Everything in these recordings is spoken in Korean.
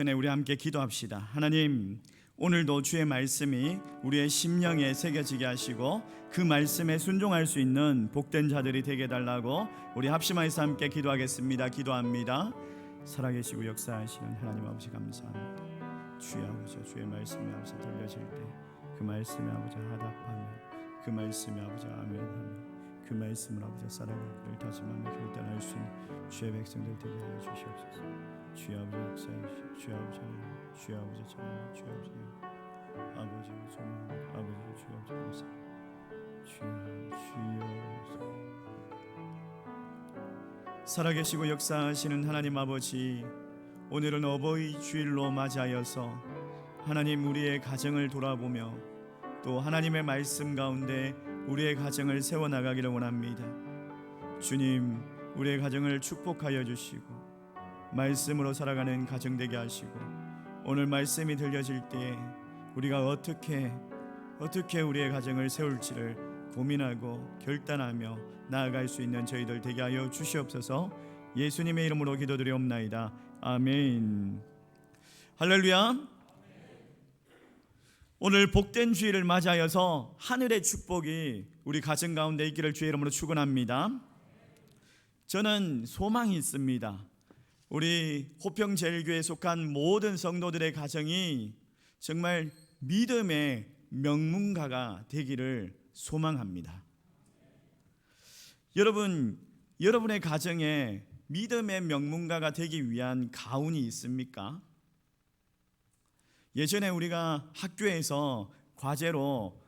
우리 함께 기도합시다. 하나님, 오늘도 주의 말씀이 우리의 심령에 새겨지게 하시고 그 말씀에 순종할 수 있는 복된 자들이 되게 해달라고 우리 합심하여서 함께 기도하겠습니다. 기도합니다. 살아계시고 역사하시는 하나님 아버지 감사합니다. 주의 아버지, 주의 말씀이 아버지 들려질 때 그 말씀에 아버지 하답하며 그 말씀에 아버지 아멘하며 그 말씀을 아버지 살아갈 길을 다짐하며 결단할 수 있는 주의 백성들 되게 하여 주시옵소서. 주의 아버지 역사하시오. 주의 아버지 하나님, 주의 아버지 찬양, 주의 아버지 아버지 소망, 아버지 주의 아버지 감사, 주여 살아계시고 역사하시는 하나님 아버지, 오늘은 어버이 주일로 맞이하여서 하나님 우리의 가정을 돌아보며 또 하나님의 말씀 가운데 우리의 가정을 세워나가기를 원합니다. 주님, 우리의 가정을 축복하여 주시고 말씀으로 살아가는 가정 되게 하시고 오늘 말씀이 들려질 때에 우리가 어떻게 우리의 가정을 세울지를 고민하고 결단하며 나아갈 수 있는 저희들 되게 하여 주시옵소서. 예수님의 이름으로 기도드리옵나이다. 아멘. 할렐루야. 오늘 복된 주일을 맞이하여서 하늘의 축복이 우리 가정 가운데 있기를 주의 이름으로 축원합니다. 저는 소망이 있습니다. 우리 호평제일교회에 속한 모든 성도들의 가정이 정말 믿음의 명문가가 되기를 소망합니다. 여러분의 가정에 믿음의 명문가가 되기 위한 가훈이 있습니까? 예전에 우리가 학교에서 과제로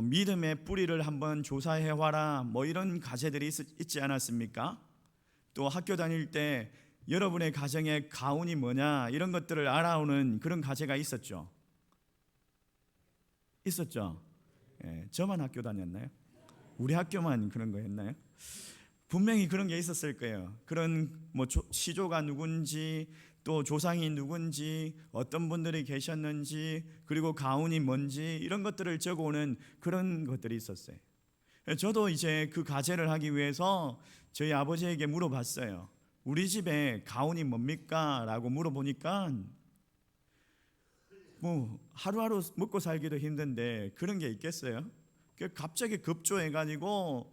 믿음의 뿌리를 한번 조사해와라 뭐 이런 과제들이 있지 않았습니까? 또 학교 다닐 때 여러분의 가정의 가훈이 뭐냐 이런 것들을 알아오는 그런 과제가 있었죠. 예, 저만 학교 다녔나요? 우리 학교만 그런 거 했나요? 분명히 그런 게 있었을 거예요. 그런 뭐 시조가 누군지 또 조상이 누군지 어떤 분들이 계셨는지 그리고 가훈이 뭔지 이런 것들을 적어오는 그런 것들이 있었어요. 저도 이제 그 과제를 하기 위해서 저희 아버지에게 물어봤어요. 우리 집에 가훈이 뭡니까? 라고 물어보니까 뭐 하루하루 먹고 살기도 힘든데 그런 게 있겠어요? 갑자기 급조해가지고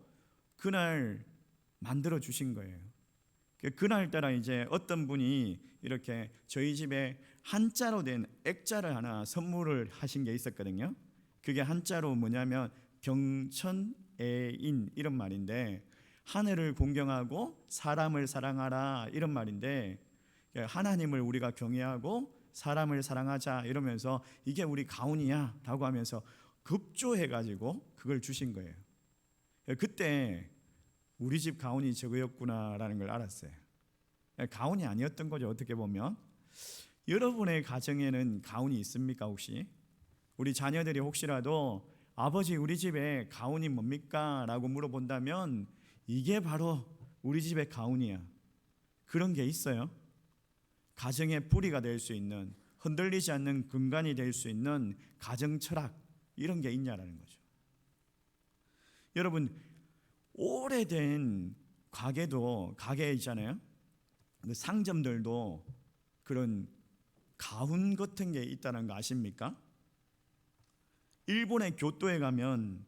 그날 만들어 주신 거예요. 그날따라 이제 어떤 분이 이렇게 저희 집에 한자로 된 액자를 하나 선물을 하신 게 있었거든요. 그게 한자로 뭐냐면 병천애인 이런 말인데 하늘을 공경하고 사람을 사랑하라 이런 말인데 하나님을 우리가 경외하고 사람을 사랑하자 이러면서 이게 우리 가훈이야 라고 하면서 급조해가지고 그걸 주신 거예요. 그때 우리 집 가훈이 저거였구나라는 걸 알았어요. 가훈이 아니었던 거죠. 어떻게 보면 여러분의 가정에는 가훈이 있습니까? 혹시 우리 자녀들이 혹시라도 아버지 우리 집에 가훈이 뭡니까? 라고 물어본다면 이게 바로 우리 집의 가훈이야. 그런 게 있어요. 가정의 뿌리가 될 수 있는 흔들리지 않는 근간이 될 수 있는 가정 철학 이런 게 있냐라는 거죠. 여러분 오래된 가게 있잖아요. 그 상점들도 그런 가훈 같은 게 있다는 거 아십니까? 일본의 교토에 가면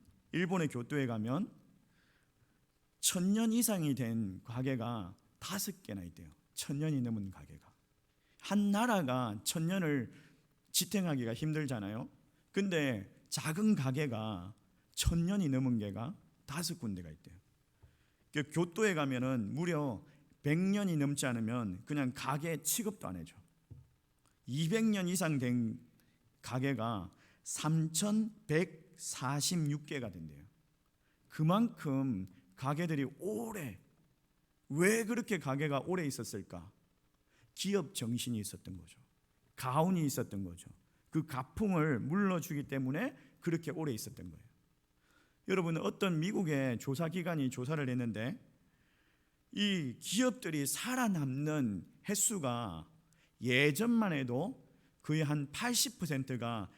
1000년 이상이 된 가게가 5개나 있대요. 1000년이 넘은 가게가. 한 나라가 1000년을 지탱하기가 힘들잖아요. 근데 작은 가게가 1000년이 넘은 게가 5군데가 있대요. 교토에 가면은 무려 100년이 넘지 않으면 그냥 가게 취급도 안 해줘. 200년 이상 된 가게가 3146개가 된대요. 그만큼 가게들이 왜 그렇게 가게가 오래 있었을까? 기업 정신이 있었던 거죠. 가훈이 있었던 거죠. 그 가풍을 물러주기 때문에 그렇게 오래 있었던 거예요. 여러분 어떤 미국의 조사기관이 조사를 했는데 이 기업들이 살아남는 횟수가 예전만 해도 거의 한 80%가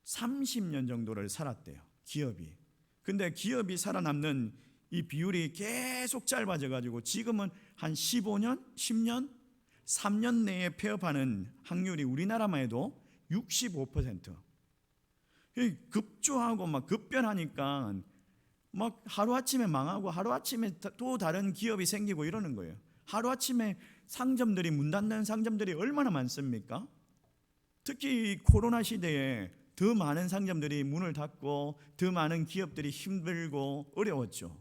30년 정도를 살았대요. 기업이. 근데 기업이 살아남는 이 비율이 계속 짧아져 가지고 지금은 한 15년, 10년 3년 내에 폐업하는 확률이 우리나라만 해도 65%. 급조하고 막 급변하니까 막 하루아침에 망하고 하루아침에 또 다른 기업이 생기고 이러는 거예요. 하루아침에 상점들이 문 닫는 상점들이 얼마나 많습니까? 특히 이 코로나 시대에 더 많은 상점들이 문을 닫고 더 많은 기업들이 힘들고 어려웠죠.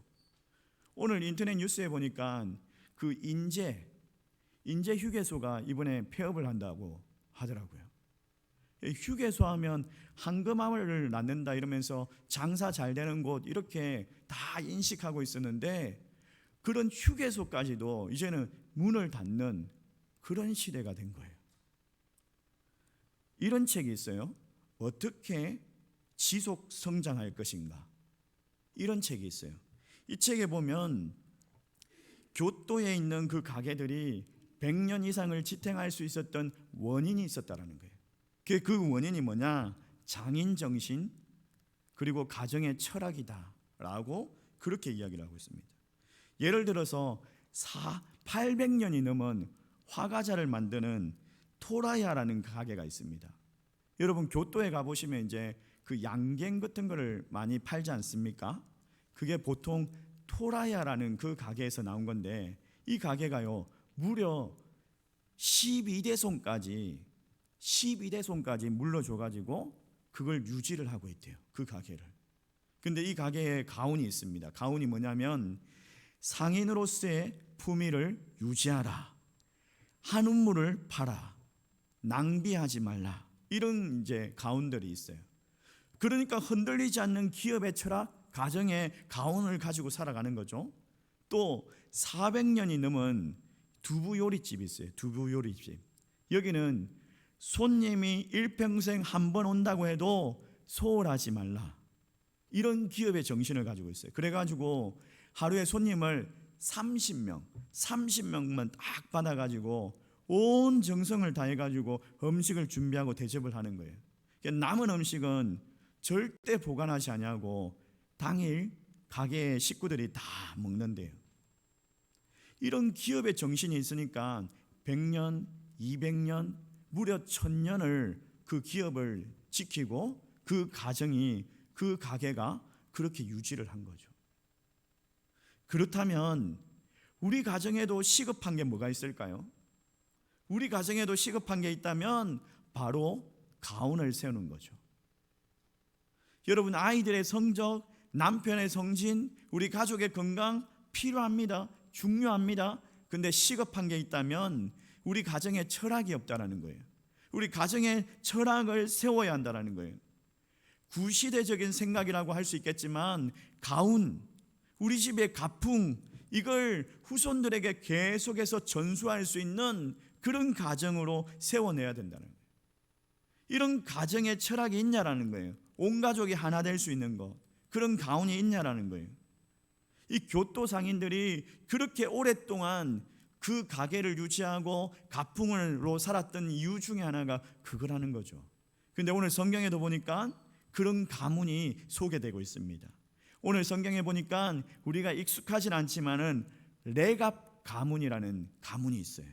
오늘 인터넷 뉴스에 보니까 그 인제 휴게소가 이번에 폐업을 한다고 하더라고요. 휴게소 하면 황금알을 낳는다 이러면서 장사 잘 되는 곳 이렇게 다 인식하고 있었는데 그런 휴게소까지도 이제는 문을 닫는 그런 시대가 된 거예요. 이런 책이 있어요. 어떻게 지속 성장할 것인가? 이런 책이 있어요. 이 책에 보면 교토에 있는 그 가게들이 100년 이상을 지탱할 수 있었던 원인이 있었다라는 거예요. 그 원인이 뭐냐? 장인 정신 그리고 가정의 철학이다라고 그렇게 이야기를 하고 있습니다. 예를 들어서 800년이 넘은 화과자를 만드는 토라야라는 가게가 있습니다. 여러분 교토에 가보시면 이제 그 양갱 같은 거를 많이 팔지 않습니까? 그게 보통 토라야라는 그 가게에서 나온 건데 이 가게가요 무려 12대손까지 물러줘가지고 그걸 유지를 하고 있대요. 그 가게를. 근데 이 가게에 가훈이 있습니다. 가훈이 뭐냐면 상인으로서의 품위를 유지하라, 한우물을 팔아, 낭비하지 말라, 이런 이제 가훈들이 있어요. 그러니까 흔들리지 않는 기업의 철학, 가정의 가훈을 가지고 살아가는 거죠. 또 400년이 넘은 두부 요리집이 있어요. 두부 요리집. 여기는 손님이 일평생 한 번 온다고 해도 소홀하지 말라, 이런 기업의 정신을 가지고 있어요. 그래가지고 하루에 손님을 30명만 딱 받아가지고 온 정성을 다해가지고 음식을 준비하고 대접을 하는 거예요. 남은 음식은 절대 보관하지 않냐고 당일 가게의 식구들이 다 먹는데요. 이런 기업의 정신이 있으니까 100년, 200년, 무려 1000년을 그 기업을 지키고 그 가정이, 그 가게가 그렇게 유지를 한 거죠. 그렇다면 우리 가정에도 시급한 게 뭐가 있을까요? 우리 가정에도 시급한 게 있다면 바로 가훈을 세우는 거죠. 여러분, 아이들의 성적, 남편의 성진, 우리 가족의 건강 필요합니다. 중요합니다. 근데 시급한 게 있다면 우리 가정에 철학이 없다라는 거예요. 우리 가정의 철학을 세워야 한다라는 거예요. 구시대적인 생각이라고 할 수 있겠지만 가훈, 우리 집의 가풍, 이걸 후손들에게 계속해서 전수할 수 있는 그런 가정으로 세워내야 된다는 거예요. 이런 가정의 철학이 있냐라는 거예요. 온 가족이 하나 될 수 있는 것, 그런 가훈이 있냐라는 거예요. 이 교토 상인들이 그렇게 오랫동안 그 가게를 유지하고 가풍으로 살았던 이유 중에 하나가 그거라는 거죠. 근데 오늘 성경에도 보니까 그런 가문이 소개되고 있습니다. 오늘 성경에 보니까 우리가 익숙하진 않지만은 레갑 가문이라는 가문이 있어요.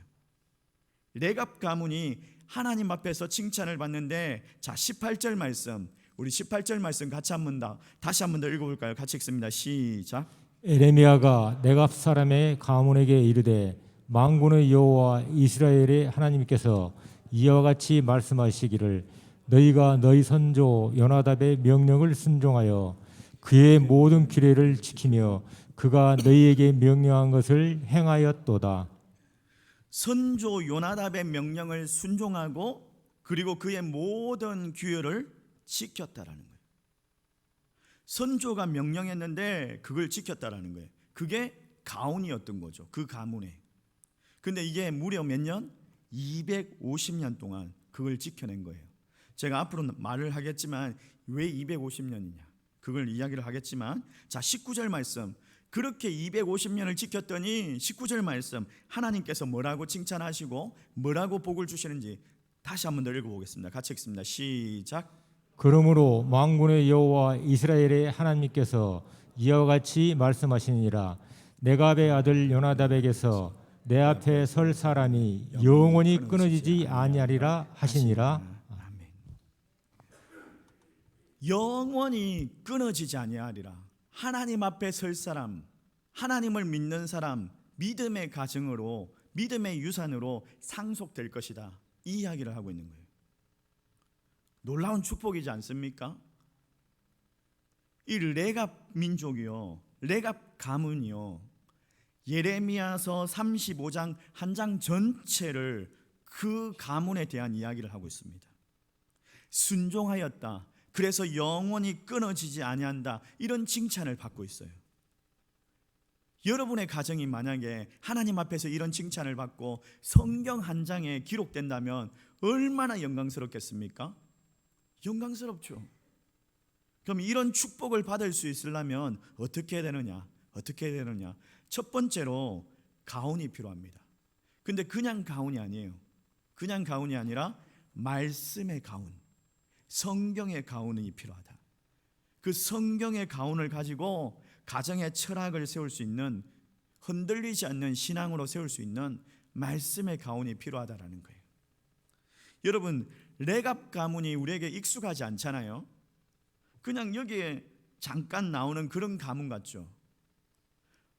레갑 가문이 하나님 앞에서 칭찬을 받는데, 자 18절 말씀, 우리 18절 말씀 같이 다시 한 번 더 읽어볼까요? 같이 읽습니다. 시작. 에레미야가 레갑 사람의 가문에게 이르되 만군의 여호와 이스라엘의 하나님께서 이와 같이 말씀하시기를 너희가 너희 선조 요나답의 명령을 순종하여 그의 모든 규례를 지키며 그가 너희에게 명령한 것을 행하였도다. 선조 요나답의 명령을 순종하고 그리고 그의 모든 규례를 지켰다라는 거예요. 선조가 명령했는데 그걸 지켰다라는 거예요. 그게 가훈이었던 거죠. 그 가문에. 근데 이게 무려 몇 년? 250년 동안 그걸 지켜낸 거예요. 제가 앞으로 말을 하겠지만 왜 250년이냐 그걸 이야기를 하겠지만, 자 19절 말씀, 그렇게 250년을 지켰더니 19절 말씀 하나님께서 뭐라고 칭찬하시고 뭐라고 복을 주시는지 다시 한번 더 읽어보겠습니다. 같이 읽습니다. 시작. 그러므로 만군의 여호와 이스라엘의 하나님께서 이와 같이 말씀하시니라. 레갑의 아들 요나답에게서 내 앞에 설 사람이 영원히 끊어지지 아니하리라 하시니라. 아멘. 영원히 끊어지지 아니하리라. 하나님 앞에 설 사람, 하나님을 믿는 사람, 믿음의 가정으로, 믿음의 유산으로 상속될 것이다, 이 이야기를 하고 있는 거예요. 놀라운 축복이지 않습니까? 이 레갑 민족이요, 레갑 가문이요, 예레미야서 35장 한 장 전체를 그 가문에 대한 이야기를 하고 있습니다. 순종하였다, 그래서 영원히 끊어지지 아니한다, 이런 칭찬을 받고 있어요. 여러분의 가정이 만약에 하나님 앞에서 이런 칭찬을 받고 성경 한 장에 기록된다면 얼마나 영광스럽겠습니까? 영광스럽죠. 그럼 이런 축복을 받을 수 있으려면 어떻게 해야 되느냐? 어떻게 해야 되느냐? 첫 번째로 가훈이 필요합니다. 근데 그냥 가훈이 아니에요. 그냥 가훈이 아니라 말씀의 가훈, 성경의 가훈이 필요하다. 그 성경의 가훈을 가지고 가정의 철학을 세울 수 있는, 흔들리지 않는 신앙으로 세울 수 있는 말씀의 가훈이 필요하다라는 거예요. 여러분, 레갑 가문이 우리에게 익숙하지 않잖아요. 그냥 여기에 잠깐 나오는 그런 가문 같죠.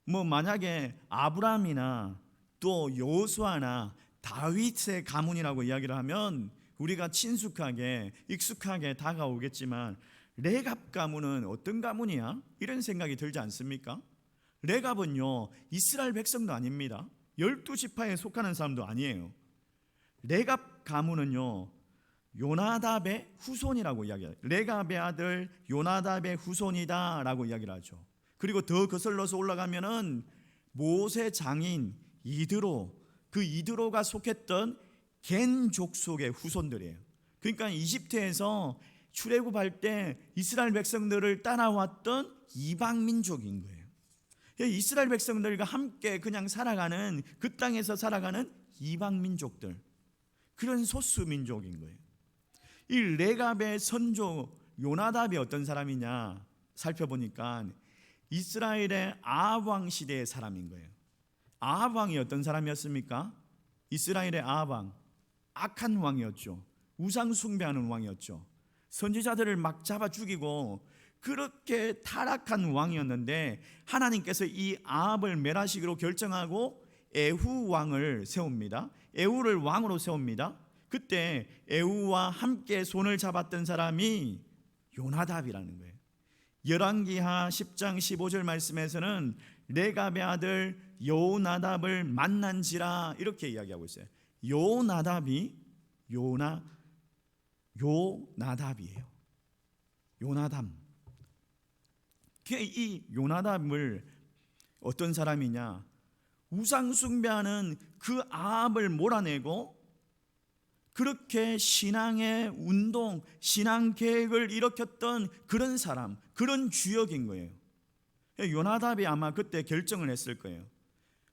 뭐 만약에 아브라함이나 또 여호수아나 다윗의 가문이라고 이야기를 하면 우리가 친숙하게 익숙하게 다가오겠지만, 레갑 가문은 어떤 가문이야? 이런 생각이 들지 않습니까? 레갑은요, 이스라엘 백성도 아닙니다. 12지파에 속하는 사람도 아니에요. 레갑 가문은요, 요나답의 후손이라고 이야기해요. 레갑의 아들 요나답의 후손이다 라고 이야기를 하죠. 그리고 더 거슬러서 올라가면은 모세 장인 이드로, 그 이드로가 속했던 겐 족속의 후손들이에요. 그러니까 이집트에서 출애굽할 때 이스라엘 백성들을 따라왔던 이방 민족인 거예요. 이스라엘 백성들과 함께 그냥 살아가는, 그 땅에서 살아가는 이방 민족들, 그런 소수 민족인 거예요. 이 레갑의 선조 요나답이 어떤 사람이냐 살펴보니까 이스라엘의 아합 왕 시대의 사람인 거예요. 아합 왕이 어떤 사람이었습니까? 이스라엘의 아합 왕, 악한 왕이었죠. 우상 숭배하는 왕이었죠. 선지자들을 막 잡아 죽이고 그렇게 타락한 왕이었는데, 하나님께서 이 아합을 멸하시기로 결정하고 에후 왕을 세웁니다. 에후를 왕으로 세웁니다. 그때 에후와 함께 손을 잡았던 사람이 요나답이라는 거예요. 열왕기하 10장 15절 말씀에서는 레갑의 아들 요나답을 만난지라 이렇게 이야기하고 있어요. 요나답이 요나답이에요. 요나답. 이 요나답을 어떤 사람이냐? 우상 숭배하는 그 아합을 몰아내고 그렇게 신앙의 운동, 신앙 계획을 일으켰던 그런 사람, 그런 주역인 거예요. 요나답이 아마 그때 결정을 했을 거예요.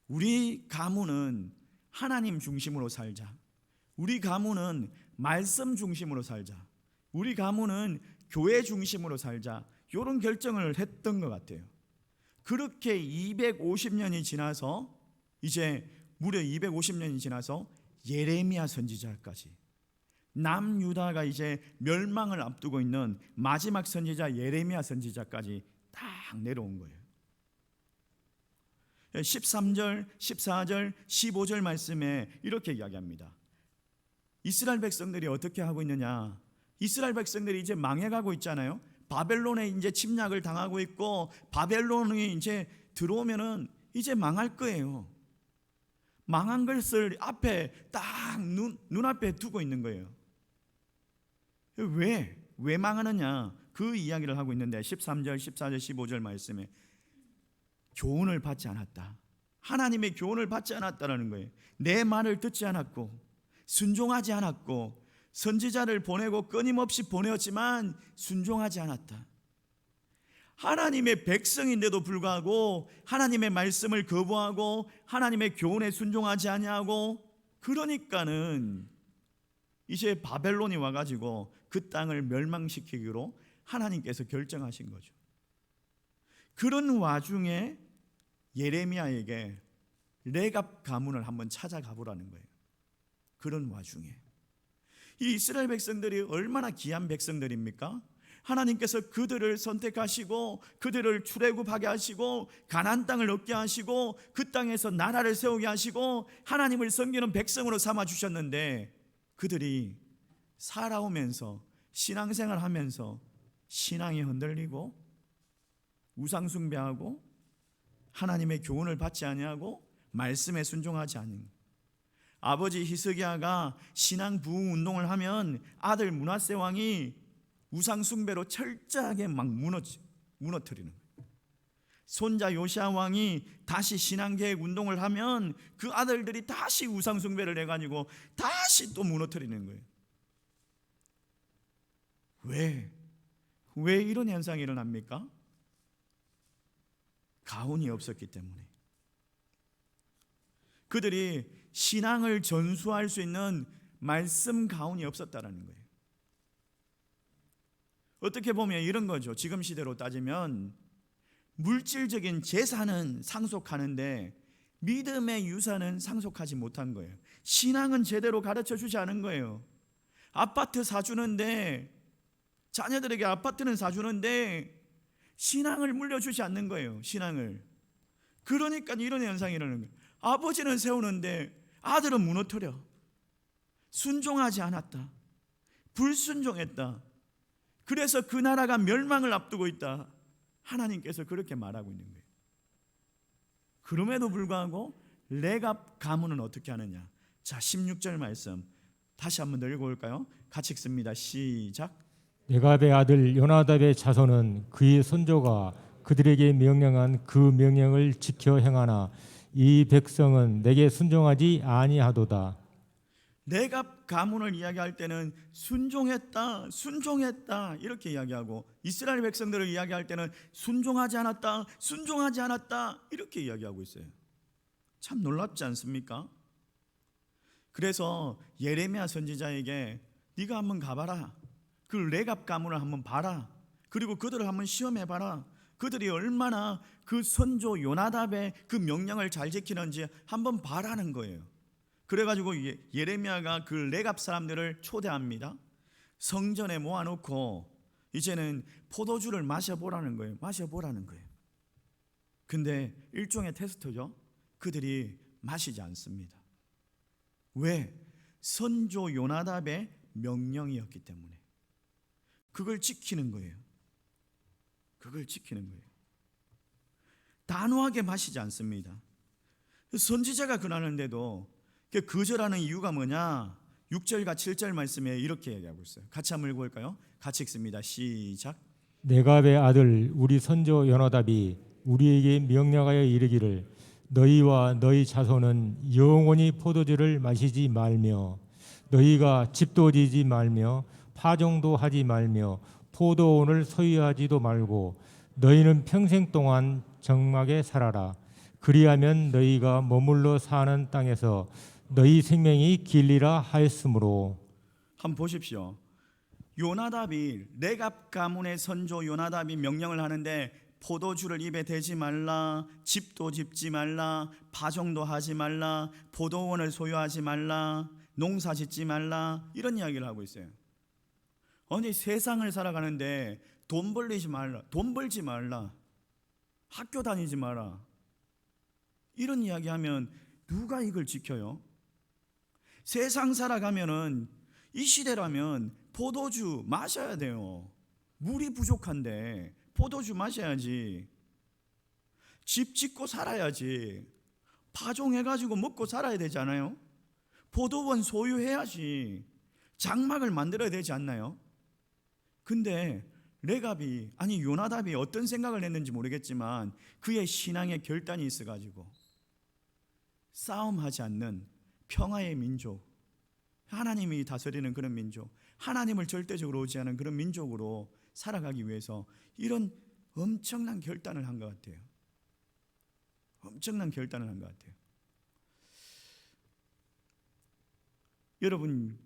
우리 가문은 하나님 중심으로 살자. 우리 가문은 말씀 중심으로 살자. 우리 가문은 교회 중심으로 살자. 이런 결정을 했던 것 같아요. 그렇게 250년이 지나서, 이제 무려 250년이 지나서 예레미야 선지자까지, 남유다가 이제 멸망을 앞두고 있는 마지막 선지자 예레미야 선지자까지 딱 내려온 거예요. 13절, 14절, 15절 말씀에 이렇게 이야기합니다. 이스라엘 백성들이 어떻게 하고 있느냐? 이스라엘 백성들이 이제 망해가고 있잖아요. 바벨론에 이제 침략을 당하고 있고, 바벨론이 이제 들어오면은 이제 망할 거예요. 망한 것을 앞에 딱 눈앞에 두고 있는 거예요. 왜 망하느냐? 그 이야기를 하고 있는데 13절, 14절, 15절 말씀에 교훈을 받지 않았다. 하나님의 교훈을 받지 않았다라는 거예요. 내 말을 듣지 않았고 순종하지 않았고, 선지자를 보내고 끊임없이 보내었지만 순종하지 않았다. 하나님의 백성인데도 불구하고 하나님의 말씀을 거부하고 하나님의 교훈에 순종하지 아니하고, 그러니까는 이제 바벨론이 와가지고 그 땅을 멸망시키기로 하나님께서 결정하신 거죠. 그런 와중에 예레미야에게 레갑 가문을 한번 찾아가 보라는 거예요. 그런 와중에 이 이스라엘 백성들이 얼마나 귀한 백성들입니까? 하나님께서 그들을 선택하시고 그들을 출애굽하게 하시고 가나안 땅을 얻게 하시고 그 땅에서 나라를 세우게 하시고 하나님을 섬기는 백성으로 삼아 주셨는데, 그들이 살아오면서 신앙생활 하면서 신앙이 흔들리고 우상 숭배하고 하나님의 교훈을 받지 아니하고 말씀에 순종하지 않는, 아버지 히스기야가 신앙 부흥 운동을 하면 아들 므낫세 왕이 우상 숭배로 철저하게 막 무너뜨리는 거예요. 손자 요시야 왕이 다시 신앙 계획 운동을 하면 그 아들들이 다시 우상 숭배를 해가지고 다시 또 무너뜨리는 거예요. 왜 이런 현상이 일어납니까? 가훈이 없었기 때문에. 그들이 신앙을 전수할 수 있는 말씀 가훈이 없었다는 거예요. 어떻게 보면 이런 거죠. 지금 시대로 따지면 물질적인 재산은 상속하는데 믿음의 유산은 상속하지 못한 거예요. 신앙은 제대로 가르쳐 주지 않은 거예요. 아파트 사주는데, 자녀들에게 아파트는 사주는데 신앙을 물려주지 않는 거예요. 신앙을. 그러니까 이런 현상이 일어나는 거예요. 아버지는 세우는데 아들은 무너뜨려. 순종하지 않았다. 불순종했다. 그래서 그 나라가 멸망을 앞두고 있다. 하나님께서 그렇게 말하고 있는 거예요. 그럼에도 불구하고 레갑 가문은 어떻게 하느냐? 자, 16절 말씀 다시 한번 더 읽어볼까요? 같이 읽습니다. 시작. 레갑의 아들 요나답의 자손은 그의 손조가 그들에게 명령한 그 명령을 지켜 행하나 이 백성은 내게 순종하지 아니하도다. 레갑 가문을 이야기할 때는 순종했다, 순종했다 이렇게 이야기하고, 이스라엘 백성들을 이야기할 때는 순종하지 않았다, 순종하지 않았다 이렇게 이야기하고 있어요. 참 놀랍지 않습니까? 그래서 예레미야 선지자에게 네가 한번 가봐라. 그 레갑 가문을 한번 봐라. 그리고 그들을 한번 시험해봐라. 그들이 얼마나 그 선조 요나답의 그 명령을 잘 지키는지 한번 봐라는 거예요. 그래가지고 예레미야가 그 레갑 사람들을 초대합니다. 성전에 모아놓고 이제는 포도주를 마셔보라는 거예요. 마셔보라는 거예요. 근데 일종의 테스트죠. 그들이 마시지 않습니다. 왜? 선조 요나답의 명령이었기 때문에. 그걸 지키는 거예요. 그걸 지키는 거예요. 단호하게 마시지 않습니다. 선지자가 그러는데도 거절하는 이유가 뭐냐? 6절과 7절 말씀에 이렇게 얘기하고 있어요. 같이 한번 읽어볼까요? 같이 읽습니다. 시작. 레갑의 아들 우리 선조 요나답이 우리에게 명령하여 이르기를 너희와 너희 자손은 영원히 포도주를 마시지 말며 너희가 집도 지지 말며 파종도 하지 말며 포도원을 소유하지도 말고 너희는 평생 동안 정막에 살아라. 그리하면 너희가 머물러 사는 땅에서 너희 생명이 길리라 하였으므로. 한번 보십시오. 요나답이, 레갑 가문의 선조 요나답이 명령을 하는데 포도주를 입에 대지 말라, 집도 짓지 말라, 파종도 하지 말라, 포도원을 소유하지 말라, 농사 짓지 말라, 이런 이야기를 하고 있어요. 아니, 세상을 살아가는데 돈 벌리지 말라, 돈 벌지 말라, 학교 다니지 마라, 이런 이야기하면 누가 이걸 지켜요? 세상 살아가면은 이 시대라면 포도주 마셔야 돼요. 물이 부족한데 포도주 마셔야지. 집 짓고 살아야지. 파종해가지고 먹고 살아야 되잖아요. 포도원 소유해야지. 장막을 만들어야 되지 않나요? 근데 레갑이, 아니 요나답이 어떤 생각을 했는지 모르겠지만 그의 신앙에 결단이 있어가지고 싸움하지 않는 평화의 민족, 하나님이 다스리는 그런 민족, 하나님을 절대적으로 의지하는 그런 민족으로 살아가기 위해서 이런 엄청난 결단을 한 것 같아요. 엄청난 결단을 한 것 같아요. 여러분,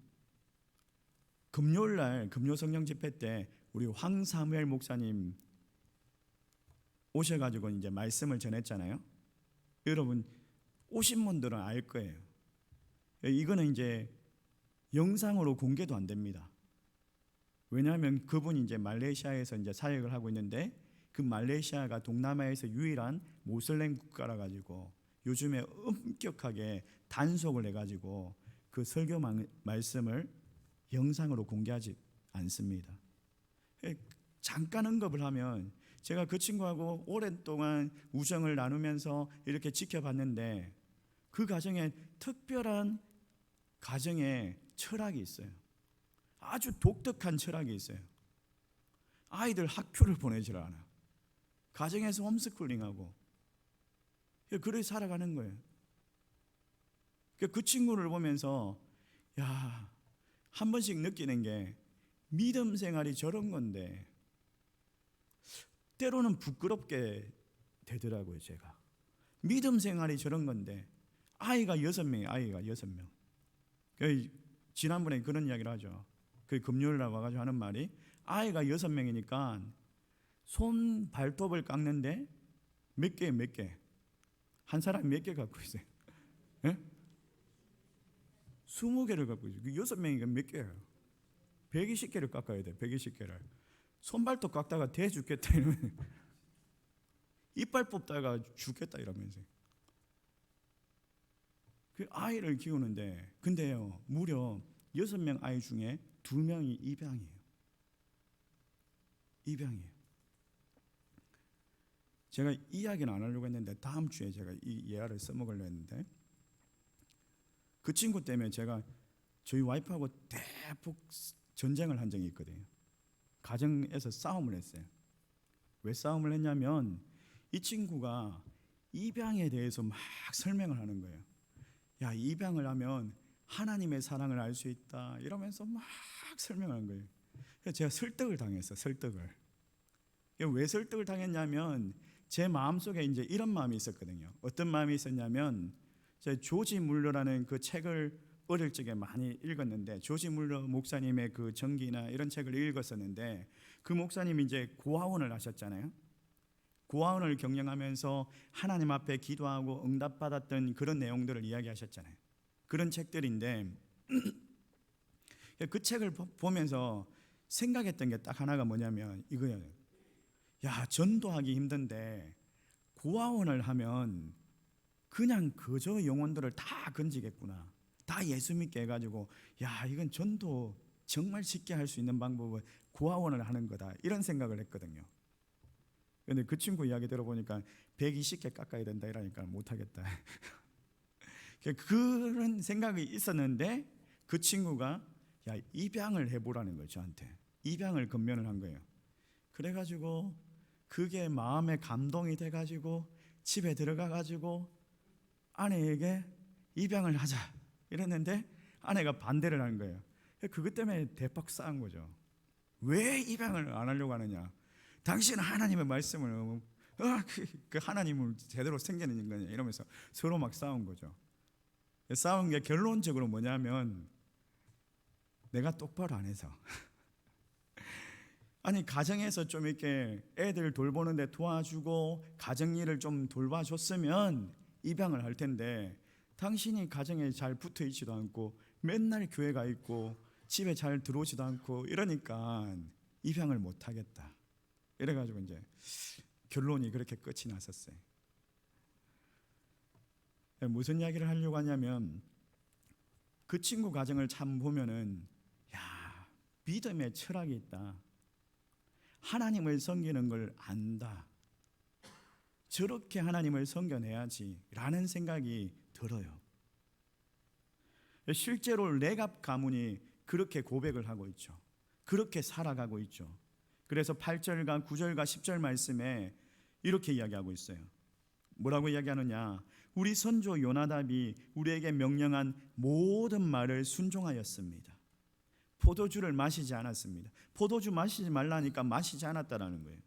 금요일날 금요 성령 집회 때 우리 황사무엘 목사님 오셔가지고 이제 말씀을 전했잖아요. 여러분, 오신 분들은 알 거예요. 이거는 이제 영상으로 공개도 안 됩니다. 왜냐하면 그분이 이제 말레이시아에서 이제 사역을 하고 있는데, 그 말레이시아가 동남아에서 유일한 모슬렘 국가라 가지고 요즘에 엄격하게 단속을 해가지고 그 설교 말씀을 영상으로 공개하지 않습니다. 잠깐 언급을 하면, 제가 그 친구하고 오랫동안 우정을 나누면서 이렇게 지켜봤는데 그 가정에 특별한 가정의 철학이 있어요. 아주 독특한 철학이 있어요. 아이들 학교를 보내질 않아. 가정에서 홈스쿨링하고 그렇게 살아가는 거예요. 그 친구를 보면서 야, 한 번씩 느끼는 게, 믿음 생활이 저런 건데 때로는 부끄럽게 되더라고요. 제가 믿음 생활이 저런 건데 아이가 6명이에요. 아이가 6명. 지난번에 그런 이야기를 하죠. 그 금요일 날 와가지고 하는 말이, 아이가 6명이니까 손 발톱을 깎는데 몇 개? 한 사람이 몇 개 갖고 있어요? 예? 20개를 갖고 있어요. 6명이니까 몇 개예요? 120개를 깎아야 돼. 120개를. 손발톱 깎다가 대 죽겠다 이러면, 이빨 뽑다가 죽겠다 이러면서. 그 아이를 키우는데, 근데요, 무려 6명 아이 중에 2명이 입양이에요. 입양이에요. 제가 이야기는 안 하려고 했는데 다음 주에 제가 이 예화를 써먹으려고 했는데, 그 친구 때문에 제가 저희 와이프하고 대폭 전쟁을 한 적이 있거든요. 가정에서 싸움을 했어요. 왜 싸움을 했냐면, 이 친구가 입양에 대해서 막 설명을 하는 거예요. 야, 입양을 하면 하나님의 사랑을 알 수 있다 이러면서 막 설명하는 거예요. 그래서 제가 설득을 당했어요. 설득을. 왜 설득을 당했냐면, 제 마음속에 이제 이런 마음이 있었거든요. 어떤 마음이 있었냐면, 제가 조지 물러라는 그 책을 어릴 적에 많이 읽었는데, 조지 물러 목사님의 그 전기나 이런 책을 읽었었는데, 그 목사님이 이제 고아원을 하셨잖아요. 고아원을 경영하면서 하나님 앞에 기도하고 응답받았던 그런 내용들을 이야기하셨잖아요. 그런 책들인데, 그 책을 보면서 생각했던 게 딱 하나가 뭐냐면 이거예요. 야, 전도하기 힘든데 고아원을 하면 그냥 그저 영혼들을 다 건지겠구나, 다 예수 믿게 해가지고, 야, 이건 전도 정말 쉽게 할 수 있는 방법은 고아원을 하는 거다, 이런 생각을 했거든요. 근데 그 친구 이야기 들어보니까 120개 깎아야 된다 이러니까 못하겠다. 그런 생각이 있었는데, 그 친구가 야, 입양을 해보라는 거예요. 저한테 입양을 권면을 한 거예요. 그래가지고 그게 마음에 감동이 돼가지고 집에 들어가가지고 아내에게 입양을 하자 이랬는데 아내가 반대를 하는 거예요. 그것 때문에 대박 싸운 거죠. 왜 입양을 안 하려고 하느냐? 당신은 하나님의 말씀을 그 하나님을 제대로 생기는 거냐 이러면서 서로 막 싸운 거죠. 싸운 게 결론적으로 뭐냐면, 내가 똑바로 안 해서. 아니, 가정에서 좀 이렇게 애들 돌보는데 도와주고 가정일을 좀 돌봐줬으면 입양을 할 텐데, 당신이 가정에 잘 붙어 있지도 않고 맨날 교회 가 있고 집에 잘 들어오지도 않고 이러니까 입양을 못 하겠다. 이래가지고 이제 결론이 그렇게 끝이 났었어요. 무슨 이야기를 하려고 하냐면, 그 친구 가정을 참 보면은, 야, 믿음의 철학이 있다. 하나님을 섬기는 걸 안다. 저렇게 하나님을 섬겨내야지 라는 생각이 들어요. 실제로 레갑 가문이 그렇게 고백을 하고 있죠. 그렇게 살아가고 있죠. 그래서 8절과 9절과 10절 말씀에 이렇게 이야기하고 있어요. 뭐라고 이야기하느냐? 우리 선조 요나답이 우리에게 명령한 모든 말을 순종하였습니다. 포도주를 마시지 않았습니다. 포도주 마시지 말라니까 마시지 않았다라는 거예요.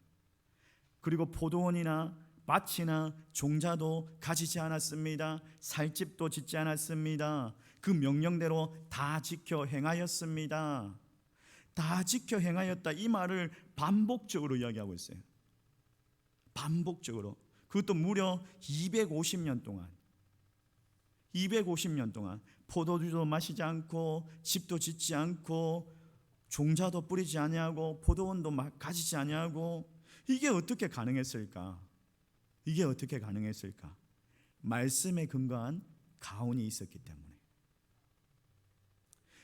그리고 포도원이나 밭이나 종자도 가지지 않았습니다. 살집도 짓지 않았습니다. 그 명령대로 다 지켜 행하였습니다. 다 지켜 행하였다, 이 말을 반복적으로 이야기하고 있어요. 반복적으로. 그것도 무려 250년 동안. 250년 동안 포도주도 마시지 않고 집도 짓지 않고 종자도 뿌리지 아니하고 포도원도 가지지 아니하고 이게 어떻게 가능했을까? 이게 어떻게 가능했을까? 말씀에 근거한 가훈이 있었기 때문에,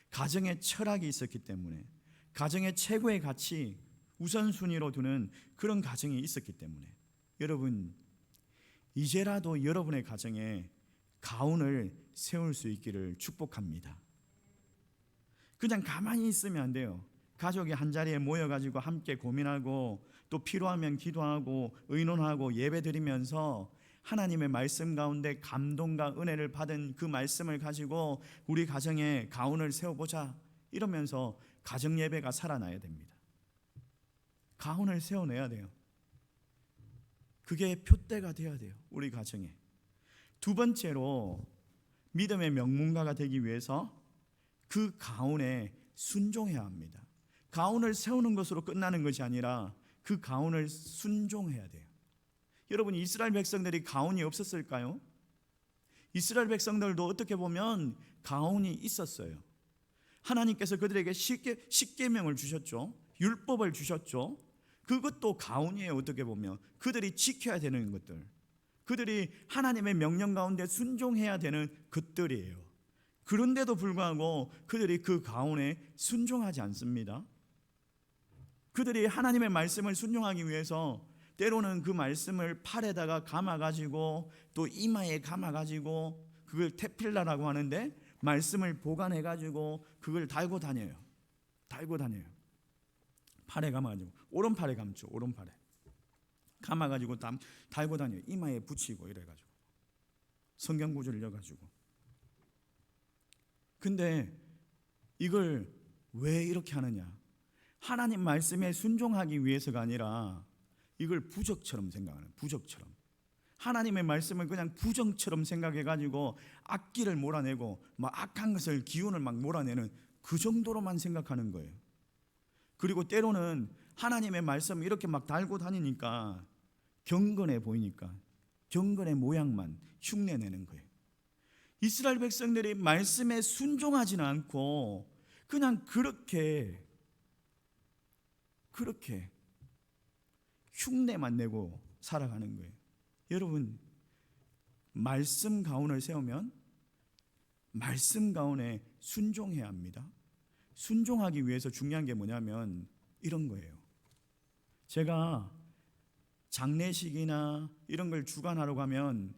가정의 철학이 있었기 때문에, 가정의 최고의 가치 우선순위로 두는 그런 가정이 있었기 때문에, 여러분 이제라도 여러분의 가정에 가훈을 세울 수 있기를 축복합니다. 그냥 가만히 있으면 안 돼요. 가족이 한자리에 모여가지고 함께 고민하고 또 필요하면 기도하고 의논하고 예배드리면서 하나님의 말씀 가운데 감동과 은혜를 받은 그 말씀을 가지고 우리 가정에 가훈을 세워보자 이러면서 가정 예배가 살아나야 됩니다. 가훈을 세워내야 돼요. 그게 표대가 되어야 돼요, 우리 가정에. 두 번째로 믿음의 명문가가 되기 위해서 그 가훈에 순종해야 합니다. 가훈을 세우는 것으로 끝나는 것이 아니라 그 가훈을 순종해야 돼요. 여러분, 이스라엘 백성들이 가훈이 없었을까요? 이스라엘 백성들도 어떻게 보면 가훈이 있었어요. 하나님께서 그들에게 십계명을 주셨죠. 율법을 주셨죠. 그것도 가훈이에요. 어떻게 보면 그들이 지켜야 되는 것들, 그들이 하나님의 명령 가운데 순종해야 되는 것들이에요. 그런데도 불구하고 그들이 그 가훈에 순종하지 않습니다. 그들이 하나님의 말씀을 순종하기 위해서 때로는 그 말씀을 팔에다가 감아가지고 또 이마에 감아가지고 그걸 테필라라고 하는데 말씀을 보관해가지고 그걸 달고 다녀요. 팔에 감아가지고 오른팔에 감죠. 오른팔에 감아가지고 달고 다녀요. 이마에 붙이고 이래가지고 성경 구절을 읽어가지고. 근데 이걸 왜 이렇게 하느냐? 하나님 말씀에 순종하기 위해서가 아니라 이걸 부적처럼 생각하는, 부적처럼 하나님의 말씀을 그냥 부정처럼 생각해가지고 악기를 몰아내고 막 악한 것을, 기운을 막 몰아내는 그 정도로만 생각하는 거예요. 그리고 때로는 하나님의 말씀을 이렇게 막 달고 다니니까 경건해 보이니까 경건의 모양만 흉내내는 거예요. 이스라엘 백성들이 말씀에 순종하지는 않고 그냥 그렇게 흉내만 내고 살아가는 거예요. 여러분, 말씀 가운을 세우면 말씀 가운에 순종해야 합니다. 순종하기 위해서 중요한 게 뭐냐면 이런 거예요. 제가 장례식이나 이런 걸 주관하러 가면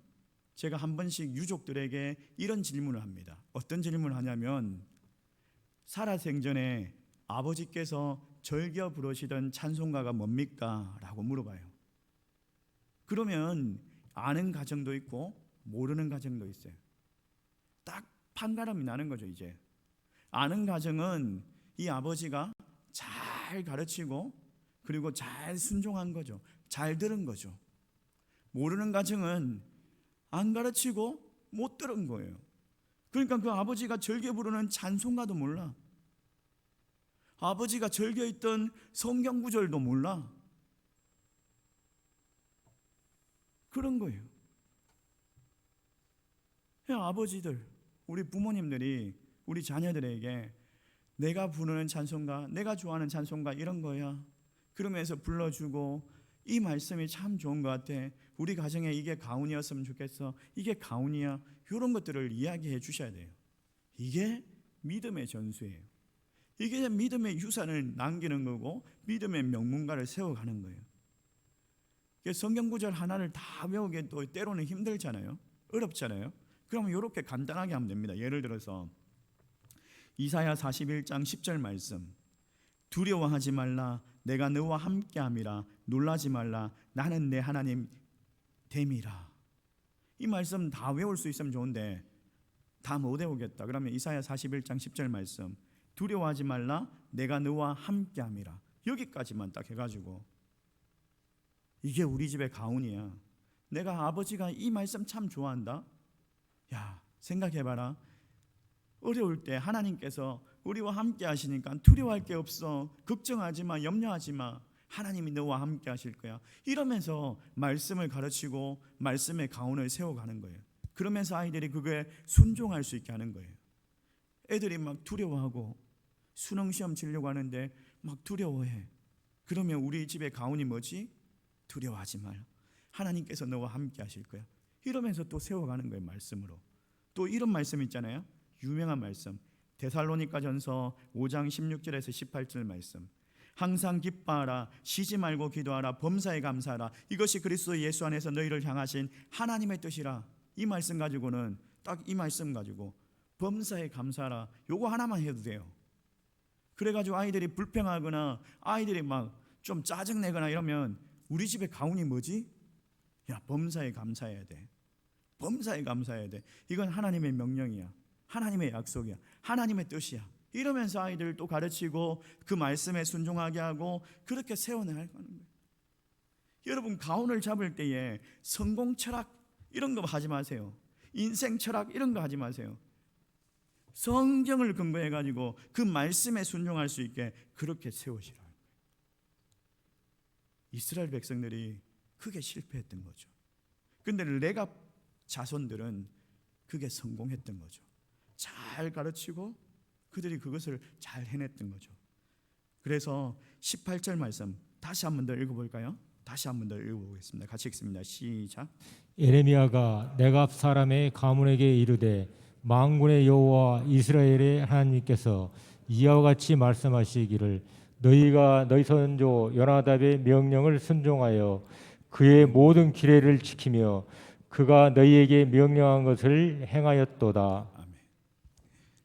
제가 한 번씩 유족들에게 이런 질문을 합니다. 어떤 질문을 하냐면, 살아생전에 아버지께서 즐겨 부르시던 찬송가가 뭡니까? 라고 물어봐요. 그러면 아는 가정도 있고 모르는 가정도 있어요. 딱 판가름이 나는 거죠. 이제 아는 가정은 이 아버지가 잘 가르치고 그리고 잘 순종한 거죠. 잘 들은 거죠. 모르는 가정은 안 가르치고 못 들은 거예요. 그러니까 그 아버지가 즐겨 부르는 찬송가도 몰라. 아버지가 즐겨 있던 성경 구절도 몰라. 그런 거예요. 아버지들, 우리 부모님들이 우리 자녀들에게 내가 부르는 찬송가, 내가 좋아하는 찬송가 이런 거야. 그러면서 불러주고, 이 말씀이 참 좋은 것 같아. 우리 가정에 이게 가훈이었으면 좋겠어. 이게 가훈이야. 이런 것들을 이야기해 주셔야 돼요. 이게 믿음의 전수예요. 이게 믿음의 유산을 남기는 거고 믿음의 명문가를 세워가는 거예요. 성경 구절 하나를 다 외우기 또 때로는 힘들잖아요. 어렵잖아요. 그러면 이렇게 간단하게 하면 됩니다. 예를 들어서 이사야 41장 10절 말씀, 두려워하지 말라, 내가 너와 함께함이라, 놀라지 말라, 나는 내 하나님 됨이라. 이 말씀 다 외울 수 있으면 좋은데 다 못 외우겠다. 그러면 이사야 41장 10절 말씀, 두려워하지 말라, 내가 너와 함께함이라. 여기까지만 딱 해가지고, 이게 우리 집의 가훈이야. 내가 아버지가 이 말씀 참 좋아한다. 야, 생각해봐라. 어려울 때 하나님께서 우리와 함께 하시니까 두려워할 게 없어. 걱정하지 마, 염려하지 마. 하나님이 너와 함께 하실 거야. 이러면서 말씀을 가르치고 말씀의 가훈을 세워가는 거예요. 그러면서 아이들이 그거에 순종할 수 있게 하는 거예요. 애들이 막 두려워하고 수능 시험 치려고 하는데 막 두려워해. 그러면 우리 집의 가훈이 뭐지? 두려워하지 마라. 하나님께서 너와 함께 하실 거야. 이러면서 또 세워가는 거예요. 말씀으로. 또 이런 말씀 있잖아요. 유명한 말씀. 데살로니가전서 5장 16절에서 18절 말씀. 항상 기뻐하라, 쉬지 말고 기도하라, 범사에 감사하라. 이것이 그리스도 예수 안에서 너희를 향하신 하나님의 뜻이라. 이 말씀 가지고는 딱 이 말씀 가지고 범사에 감사하라. 요거 하나만 해도 돼요. 그래가지고 아이들이 불평하거나 아이들이 막 좀 짜증내거나 이러면 우리 집의 가훈이 뭐지? 야, 범사에 감사해야 돼. 범사에 감사해야 돼. 이건 하나님의 명령이야. 하나님의 약속이야. 하나님의 뜻이야. 이러면서 아이들을 또 가르치고 그 말씀에 순종하게 하고 그렇게 세워나가는 거예요. 여러분, 가훈을 잡을 때에 성공 철학 이런 거 하지 마세요. 인생 철학 이런 거 하지 마세요. 성경을 근거해 가지고 그 말씀에 순종할 수 있게 그렇게 세우시라. 이스라엘 백성들이 크게 실패했던 거죠. 근데 레갑 자손들은 그게 성공했던 거죠. 잘 가르치고 그들이 그것을 잘 해냈던 거죠. 그래서 18절 말씀 다시 한 번 더 읽어볼까요? 다시 한 번 더 읽어보겠습니다. 같이 읽습니다. 시작. 예레미야가 네갑 사람의 가문에게 이르되 만군의 여호와 이스라엘의 하나님께서 이와 같이 말씀하시기를 너희가 너희 선조 요나답의 명령을 순종하여 그의 모든 규례를 지키며 그가 너희에게 명령한 것을 행하였도다. 아멘.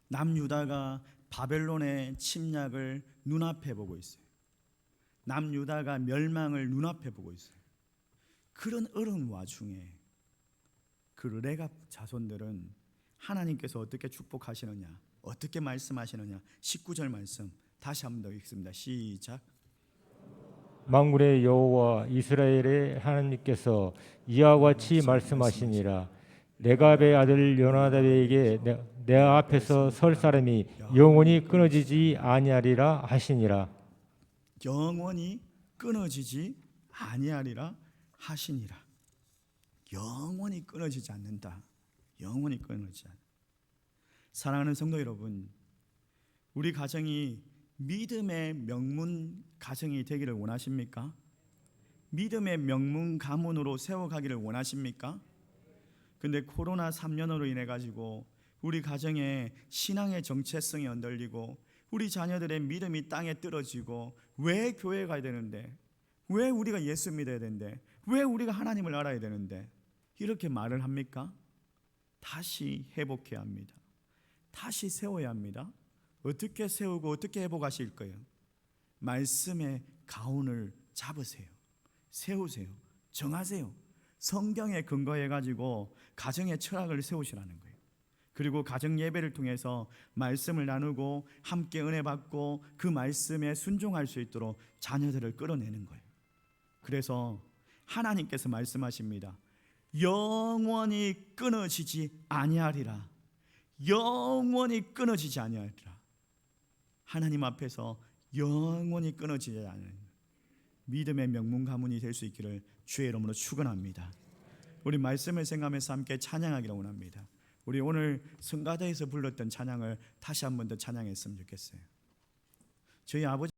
남유다가 바벨론의 침략을 눈앞에 보고 있어요. 남유다가 멸망을 눈앞에 보고 있어요. 그런 어려운 와중에 그 레갑 자손들은 하나님께서 어떻게 축복하시느냐, 어떻게 말씀하시느냐. 19절 말씀 다시 한 번 더 읽습니다. 시작. 만군의 여호와 이스라엘의 하나님께서 이와 같이 말씀하시니라. 레갑의 아들 요나답에게 내 앞에서 설 사람이 영원히 끊어지지 아니하리라 하시니라. 영원히 끊어지지 아니하리라 하시니라. 영원히 끊어지지 않는다. 영원히 끊어지지 않는다. 사랑하는 성도 여러분, 우리 가정이 믿음의 명문 가정이 되기를 원하십니까? 믿음의 명문 가문으로 세워가기를 원하십니까? 근데 코로나 3년으로 인해 가지고 우리 가정의 신앙의 정체성이 흔들리고 우리 자녀들의 믿음이 땅에 떨어지고 왜 교회 가야 되는데, 왜 우리가 예수 믿어야 되는데, 왜 우리가 하나님을 알아야 되는데 이렇게 말을 합니까? 다시 회복해야 합니다. 다시 세워야 합니다. 어떻게 세우고 어떻게 회복하실 거예요? 말씀의 가훈을 잡으세요. 세우세요. 정하세요. 성경에 근거해 가지고 가정의 철학을 세우시라는 거예요. 그리고 가정 예배를 통해서 말씀을 나누고 함께 은혜 받고 그 말씀에 순종할 수 있도록 자녀들을 끌어내는 거예요. 그래서 하나님께서 말씀하십니다. 영원히 끊어지지 아니하리라. 영원히 끊어지지 아니하리라. 하나님 앞에서 영원히 끊어지지 않는 믿음의 명문 가문이 될 수 있기를 주의 이름으로 축원합니다. 우리 말씀을 생각하면서 함께 찬양하기를 원합니다. 우리 오늘 성가대에서 불렀던 찬양을 다시 한 번 더 찬양했으면 좋겠어요. 저희 아버지